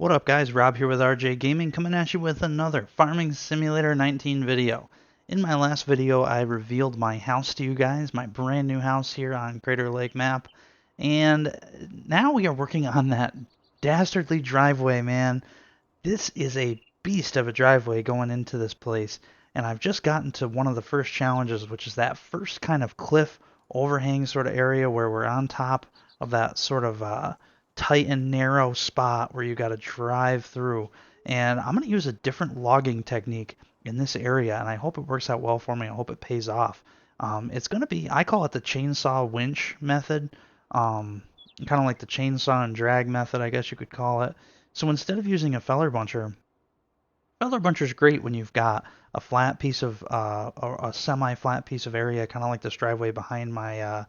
What up guys, Rob here with RJ Gaming coming at you with another Farming Simulator 19 video. In my last video I revealed my house to you guys, my brand new house here on Crater Lake map, and now we are working on that dastardly driveway, man. This is a beast of a driveway going into this place, and I've just gotten to one of the first challenges, which is that first kind of cliff overhang sort of area where we're on top of that sort of tight and narrow spot where you got to drive through. And I'm going to use a different logging technique in this area, and I hope it works out well for me. I hope it pays off. It's going to be, I call it the chainsaw winch method, kind of like the chainsaw and drag method, I guess you could call it. So instead of using a feller buncher is great when you've got a flat piece of a semi-flat piece of area, kind of like this driveway behind my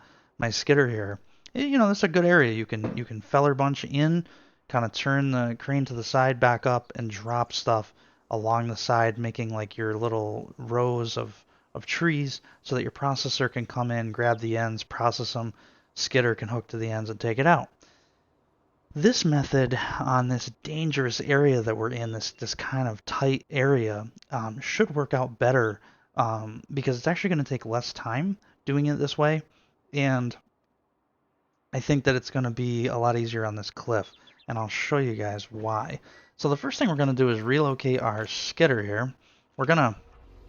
skidder here. You know, that's a good area. You can feller bunch in, kind of turn the crane to the side, back up, and drop stuff along the side, making like your little rows of trees, so that your processor can come in, grab the ends, process them. Skidder can hook to the ends and take it out. This method on this dangerous area that we're in, this kind of tight area, should work out better because it's actually going to take less time doing it this way, and I think that it's going to be a lot easier on this cliff, and I'll show you guys why. So the first thing we're going to do is relocate our skidder here.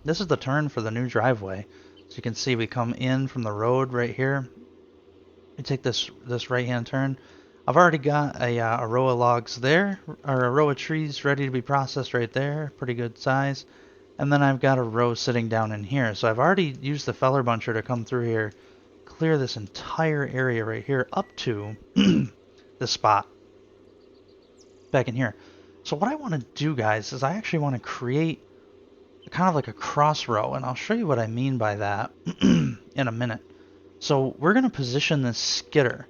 This is the turn for the new driveway. So you can see we come in from the road right here. We take this right-hand turn. I've already got a row of logs there, or a row of trees ready to be processed right there, pretty good size. And then I've got a row sitting down in here. So I've already used the feller buncher to come through here, clear this entire area right here up to this spot back in here. So what I want to do, guys, is I actually want to create kind of like a cross row, and I'll show you what I mean by that in a minute. So we're going to position this skidder.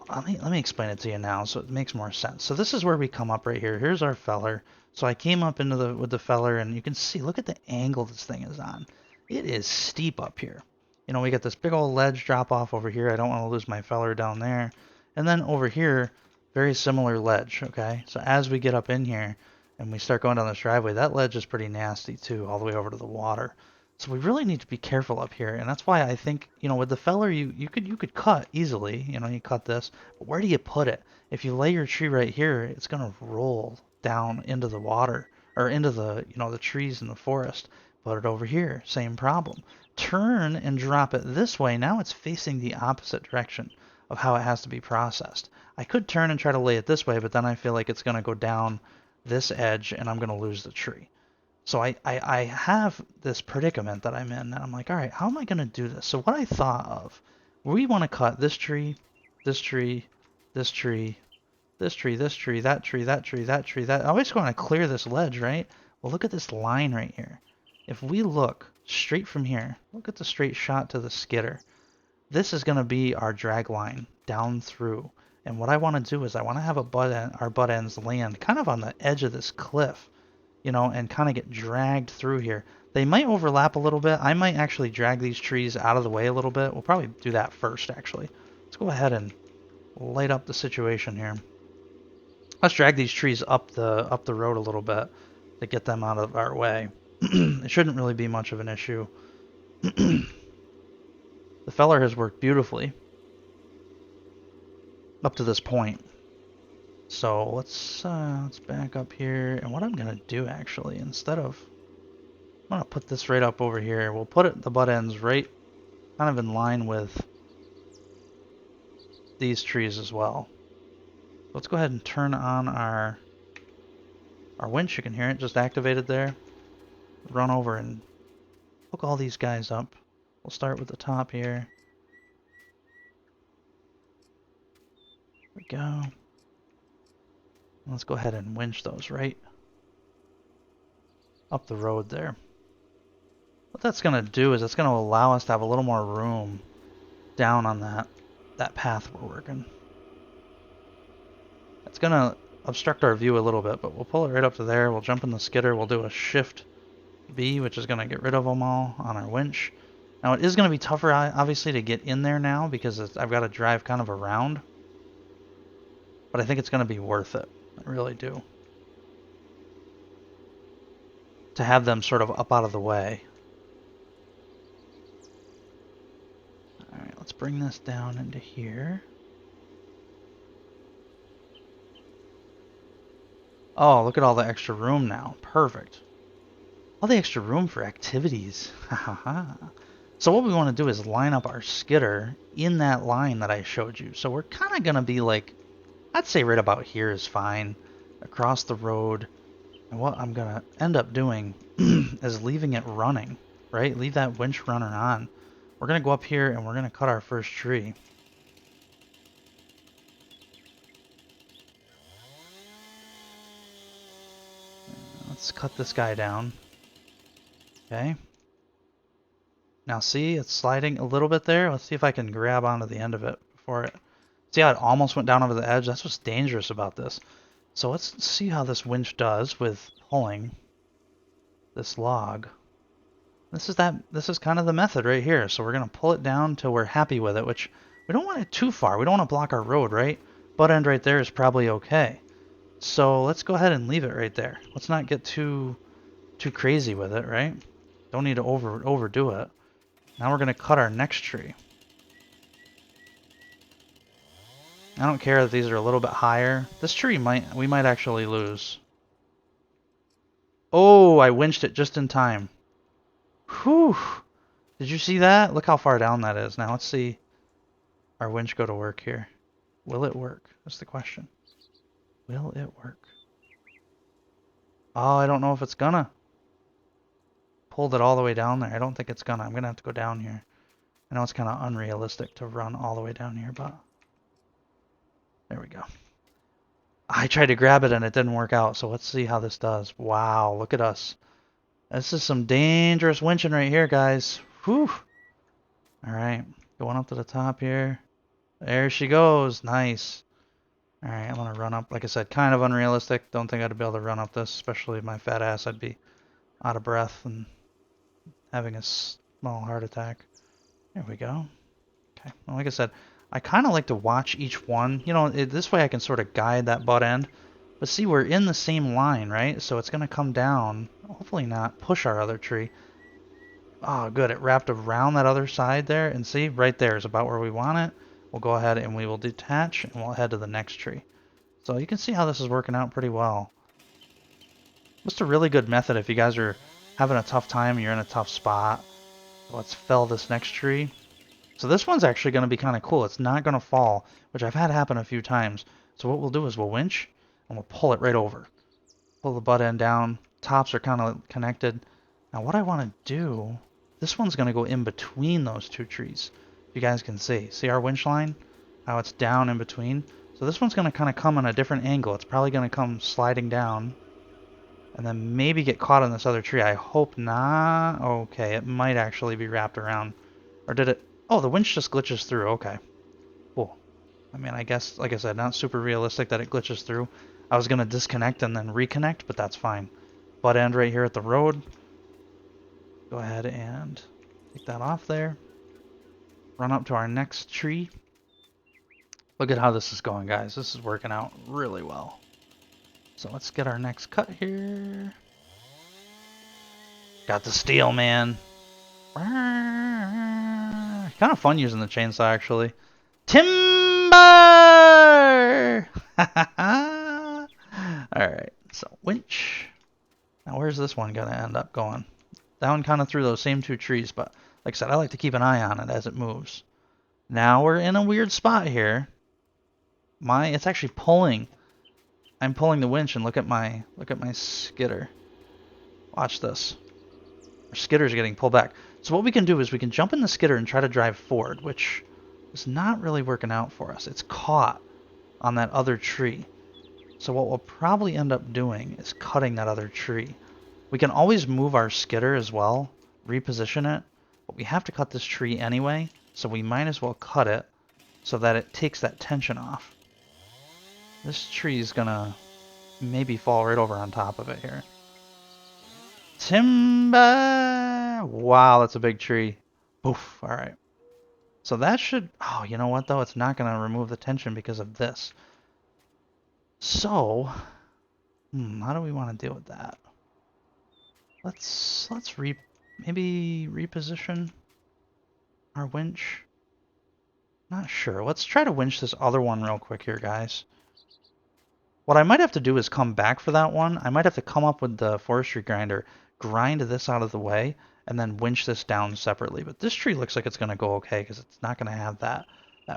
Let me explain it to you now so it makes more sense. So this is where we come up right here. Here's our feller. So I came up with the feller, and you can see, look at the angle this thing is on. It is steep up here. You know, we got this big old ledge drop off over here. I don't want to lose my feller down there. And then over here, very similar ledge, okay? So as we get up in here and we start going down this driveway, that ledge is pretty nasty too, all the way over to the water. So we really need to be careful up here, and that's why I think, you know, with the feller you could cut easily. You know, you cut this, but where do you put it? If you lay your tree right here, it's gonna roll down into the water, or into the, you know, the trees in the forest. Put it over here, same problem. Turn and drop it this way. Now it's facing the opposite direction of how it has to be processed. I could turn and try to lay it this way, but then I feel like it's gonna go down this edge and I'm gonna lose the tree. So I have this predicament that I'm in, and I'm like, all right, how am I going to do this? So what I thought of, we want to cut this tree, this tree, this tree, this tree, this tree, that tree, that tree, that tree, that. I always want to clear this ledge, right? Well, look at this line right here. If we look straight from here, look at the straight shot to the skidder. This is going to be our drag line down through. And what I want to do is I want to have our butt ends land kind of on the edge of this cliff, you know, and kind of get dragged through here. They might overlap a little bit. I might actually drag these trees out of the way a little bit. We'll probably do that first, actually. Let's go ahead and light up the situation here. Let's drag these trees up the road a little bit to get them out of our way. It shouldn't really be much of an issue. The feller has worked beautifully up to this point. So let's back up here, and what I'm gonna do actually, I'm gonna put this right up over here. We'll put the butt ends right kind of in line with these trees as well. Let's go ahead and turn on our winch. You can hear it just activated there. Run over and hook all these guys up. We'll start with the top here. There we go. Let's go ahead and winch those right up the road there. What that's going to do is it's going to allow us to have a little more room down on that path we're working. It's going to obstruct our view a little bit, but we'll pull it right up to there. We'll jump in the skidder. We'll do a shift V, which is going to get rid of them all on our winch. Now it is going to be tougher, obviously, to get in there now because I've got to drive kind of around. But I think it's going to be worth it. really do. To have them sort of up out of the way. Alright, let's bring this down into here. Oh, look at all the extra room now. Perfect. All the extra room for activities. So what we want to do is line up our skidder in that line that I showed you. So we're kind of going to be like, I'd say right about here is fine. Across the road. And what I'm going to end up doing is leaving it running, right? Leave that winch runner on. We're going to go up here and we're going to cut our first tree. Let's cut this guy down. Okay. Now see, it's sliding a little bit there. Let's see if I can grab onto the end of it before it... See how it almost went down over the edge? That's what's dangerous about this. So let's see how this winch does with pulling this log. This is kind of the method right here. So we're going to pull it down till we're happy with it, which we don't want it too far. We don't want to block our road, right? Butt end right there is probably okay. So let's go ahead and leave it right there. Let's not get too crazy with it, right? Don't need to overdo it. Now we're going to cut our next tree. I don't care that these are a little bit higher. This tree we might actually lose. Oh, I winched it just in time. Whew. Did you see that? Look how far down that is. Now let's see our winch go to work here. Will it work? That's the question. Will it work? Oh, I don't know if it's gonna. Pulled it all the way down there. I don't think it's gonna. I'm gonna have to go down here. I know it's kind of unrealistic to run all the way down here, but there we go. I tried to grab it and it didn't work out, so let's see how this does. Wow, look at us. This is some dangerous winching right here, guys. Whew. Alright, going up to the top here. There she goes. Nice. Alright, I'm going to run up. Like I said, kind of unrealistic. Don't think I'd be able to run up this, especially my fat ass. I'd be out of breath and having a small heart attack. There we go. Okay, well, like I said, I kind of like to watch each one. You know, this way I can sort of guide that butt end. But see, we're in the same line, right? So it's going to come down. Hopefully not push our other tree. Oh, good. It wrapped around that other side there. And see, right there is about where we want it. We'll go ahead and we will detach and we'll head to the next tree. So you can see how this is working out pretty well. Just a really good method if you guys are having a tough time and you're in a tough spot. Let's fell this next tree. So this one's actually going to be kind of cool. It's not going to fall, which I've had happen a few times. So what we'll do is we'll winch and we'll pull it right over. Pull the butt end down. Tops are kind of connected. Now what I want to do, this one's going to go in between those two trees. If you guys can see. See our winch line? How it's down in between? So this one's going to kind of come on a different angle. It's probably going to come sliding down. And then maybe get caught on this other tree. I hope not. Okay, it might actually be wrapped around. Or did it? Oh, the winch just glitches through. Okay. Cool. I mean, I guess, like I said, not super realistic that it glitches through. I was going to disconnect and then reconnect, but that's fine. Butt end right here at the road. Go ahead and take that off there. Run up to our next tree. Look at how this is going, guys. This is working out really well. So let's get our next cut here. Got the steel, man. Kind of fun using the chainsaw, actually. Timber! Alright, so winch. Now where's this one going to end up going? Down kind of through those same two trees, but like I said, I like to keep an eye on it as it moves. Now we're in a weird spot here. It's actually pulling. I'm pulling the winch and look at my skidder. Watch this. Our skidder's getting pulled back. So what we can do is we can jump in the skidder and try to drive forward, which is not really working out for us. It's caught on that other tree. So what we'll probably end up doing is cutting that other tree. We can always move our skidder as well, reposition it, but we have to cut this tree anyway, so we might as well cut it so that it takes that tension off. This tree is gonna maybe fall right over on top of it here. Timber! Wow, that's a big tree. Oof, alright. So that should... Oh, you know what though? It's not gonna remove the tension because of this. So, How do we want to deal with that? Let's maybe reposition our winch. Not sure. Let's try to winch this other one real quick here, guys. What I might have to do is come back for that one. I might have to come up with the forestry grinder, grind this out of the way, and then winch this down separately. But this tree looks like it's going to go okay because it's not going to have that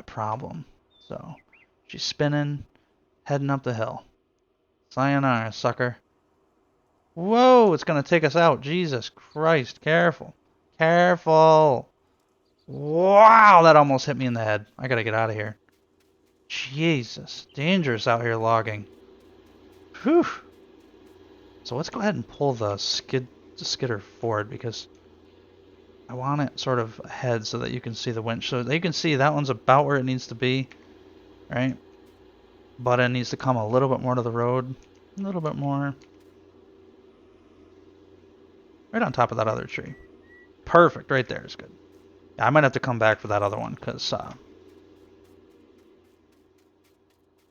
problem. So she's spinning, heading up the hill. Sayonara, sucker. Whoa, it's going to take us out. Jesus Christ, careful. Careful. Wow, that almost hit me in the head. I got to get out of here. Jesus, dangerous out here logging. Whew. So let's go ahead and pull the skidder forward because I want it sort of ahead so that you can see the winch. So you can see that one's about where it needs to be, right? Butt end needs to come a little bit more to the road. A little bit more. Right on top of that other tree. Perfect, right there is good. Yeah, I might have to come back for that other one because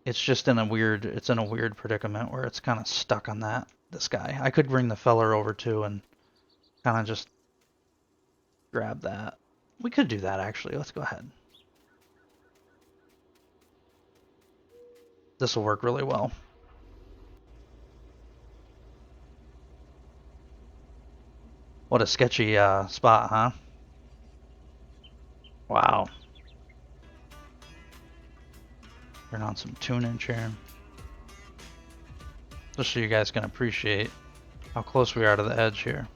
it's just in a weird predicament where it's kind of stuck on this guy. I could bring the feller over too and kind of just grab that. We could do that actually. Let's go ahead. This will work really well. What a sketchy spot, huh? Wow. Turn on some tunage here. Just so you guys can appreciate how close we are to the edge here.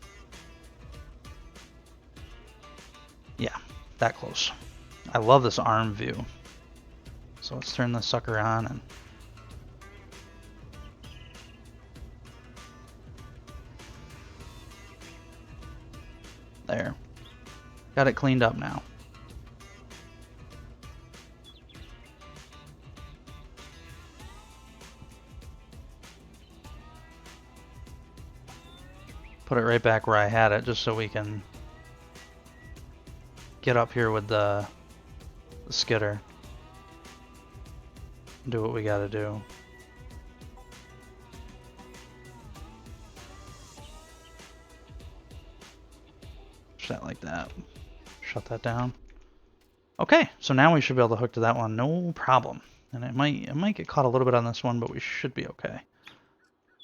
Yeah, that close. I love this arm view. So let's turn this sucker on and there. Got it cleaned up now. Put it right back where I had it just so we can get up here with the skidder. Do what we gotta do. That like that. Shut that down. Okay, so now we should be able to hook to that one, no problem. And it might get caught a little bit on this one, but we should be okay.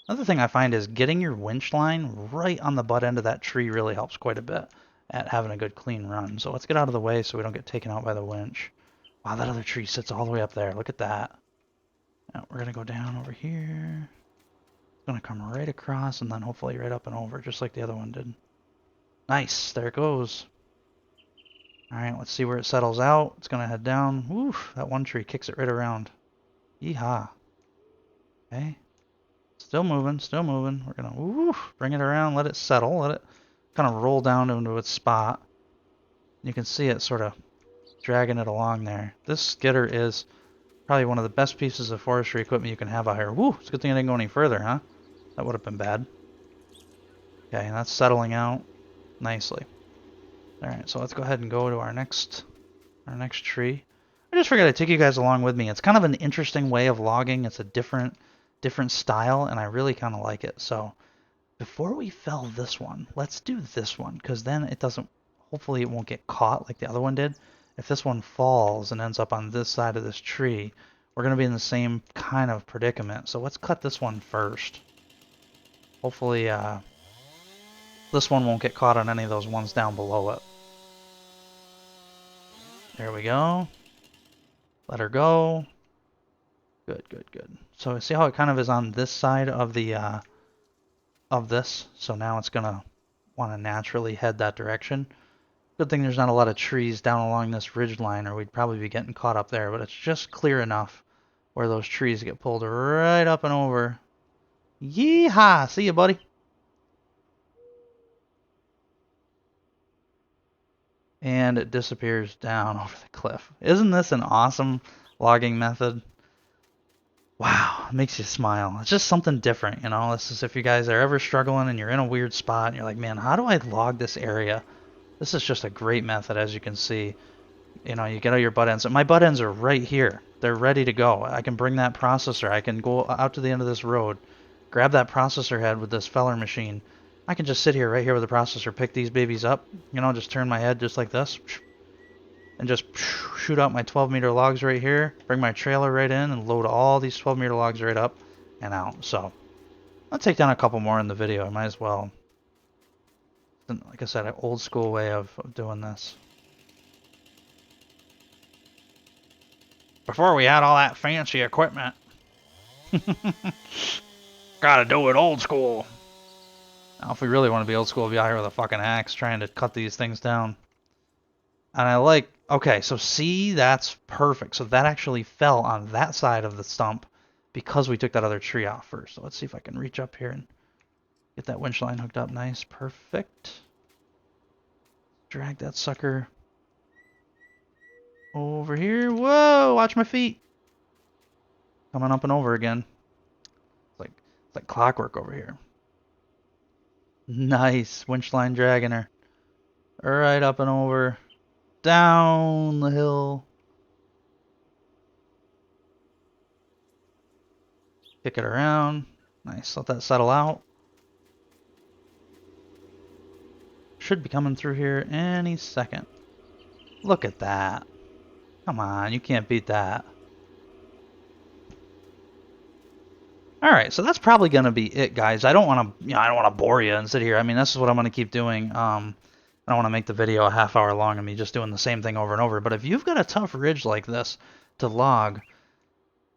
Another thing I find is getting your winch line right on the butt end of that tree really helps quite a bit at having a good clean run. So let's get out of the way so we don't get taken out by the winch. Wow, that other tree sits all the way up there. Look at that. Now we're gonna go down over here. It's gonna come right across and then hopefully right up and over, just like the other one did. Nice, there it goes. Alright, let's see where it settles out. It's gonna head down. Woof, that one tree kicks it right around. Yeehaw. Okay. Still moving, still moving. We're gonna woof, bring it around, let it settle, let it kind of roll down into its spot. You can see it sort of dragging it along there. This skidder is probably one of the best pieces of forestry equipment you can have out here. Woo, it's a good thing I didn't go any further, huh? That would have been bad. Okay, and that's settling out nicely. Alright, so let's go ahead and go to our next tree. I just figured I'd take you guys along with me. It's kind of an interesting way of logging. It's a different style, and I really kind of like it. So before we fell this one, let's do this one, because then it doesn't, hopefully it won't get caught like the other one did. If this one falls and ends up on this side of this tree, we're going to be in the same kind of predicament. So let's cut this one first. Hopefully this one won't get caught on any of those ones down below it. There we go. Let her go. Good, good, good. So see how it kind of is on this side of the of this. So now it's gonna want to naturally head that direction. Good thing there's not a lot of trees down along this ridge line, or we'd probably be getting caught up there. But it's just clear enough where those trees get pulled right up and over. Yeehaw! See you, buddy. And it disappears down over the cliff. Isn't this an awesome logging method? Wow, it makes you smile. It's just something different, you know. This is if you guys are ever struggling and you're in a weird spot and you're like, man, how do I log this area? This is just a great method, as you can see. You know, you get out your butt ends. My butt ends are right here. They're ready to go. I can bring that processor. I can go out to the end of this road, grab that processor head with this feller machine. I can just sit here right here with the processor, pick these babies up, you know, just turn my head just like this, and just shoot out my 12-meter logs right here, bring my trailer right in, and load all these 12-meter logs right up and out. So I'll take down a couple more in the video. I might as well. Like I said, an old school way of doing this. Before we had all that fancy equipment. Gotta do it old school. Now, if we really want to be old school, we'll be out here with a fucking axe trying to cut these things down. And I like, okay, so see, that's perfect. So that actually fell on that side of the stump because we took that other tree off first. So let's see if I can reach up here and get that winch line hooked up nice. Perfect. Drag that sucker over here. Whoa, watch my feet. Coming up and over again. It's like clockwork over here. Nice. Winch line dragging her. Right up and over. Down the hill. Kick it around. Nice. Let that settle out. Should be coming through here any second. Look at that. Come on, you can't beat that. Alright, so that's probably gonna be it, guys. I don't wanna bore you and sit here. I mean, this is what I'm gonna keep doing. I don't want to make the video a half hour long of me just doing the same thing over and over. But if you've got a tough ridge like this to log,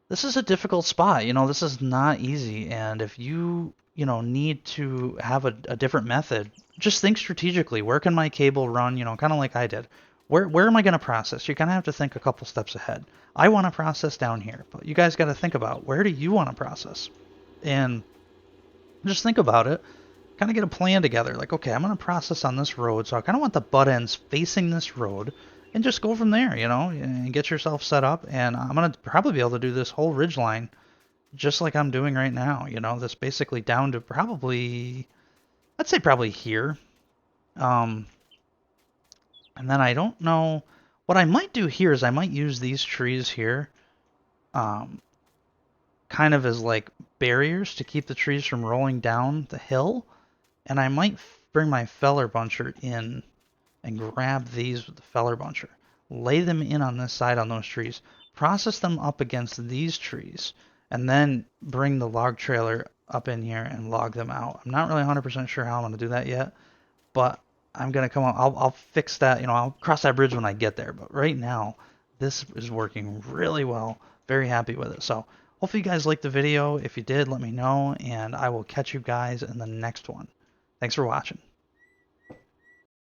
this is a difficult spot. You know, this is not easy. And if you need to have a different method, just think strategically. Where can my cable run? You know, kind of like I did. Where am I going to process? You're going to have to think a couple steps ahead. I want to process down here, but you guys got to think about where do you want to process? And just think about it. Kind of get a plan together. Like, okay, I'm going to process on this road, so I kind of want the butt ends facing this road, and just go from there, you know, and get yourself set up. And I'm going to probably be able to do this whole ridge line just like I'm doing right now, you know, this basically down to probably, I'd say probably here. And then I don't know, what I might do here is I might use these trees here kind of as like barriers to keep the trees from rolling down the hill. And I might bring my feller buncher in and grab these with the feller buncher. Lay them in on this side on those trees. Process them up against these trees. And then bring the log trailer up in here and log them out. I'm not really 100% sure how I'm going to do that yet. But I'm going to come on. I'll fix that. You know, I'll cross that bridge when I get there. But right now, this is working really well. Very happy with it. So hopefully you guys liked the video. If you did, let me know. And I will catch you guys in the next one. Thanks for watching.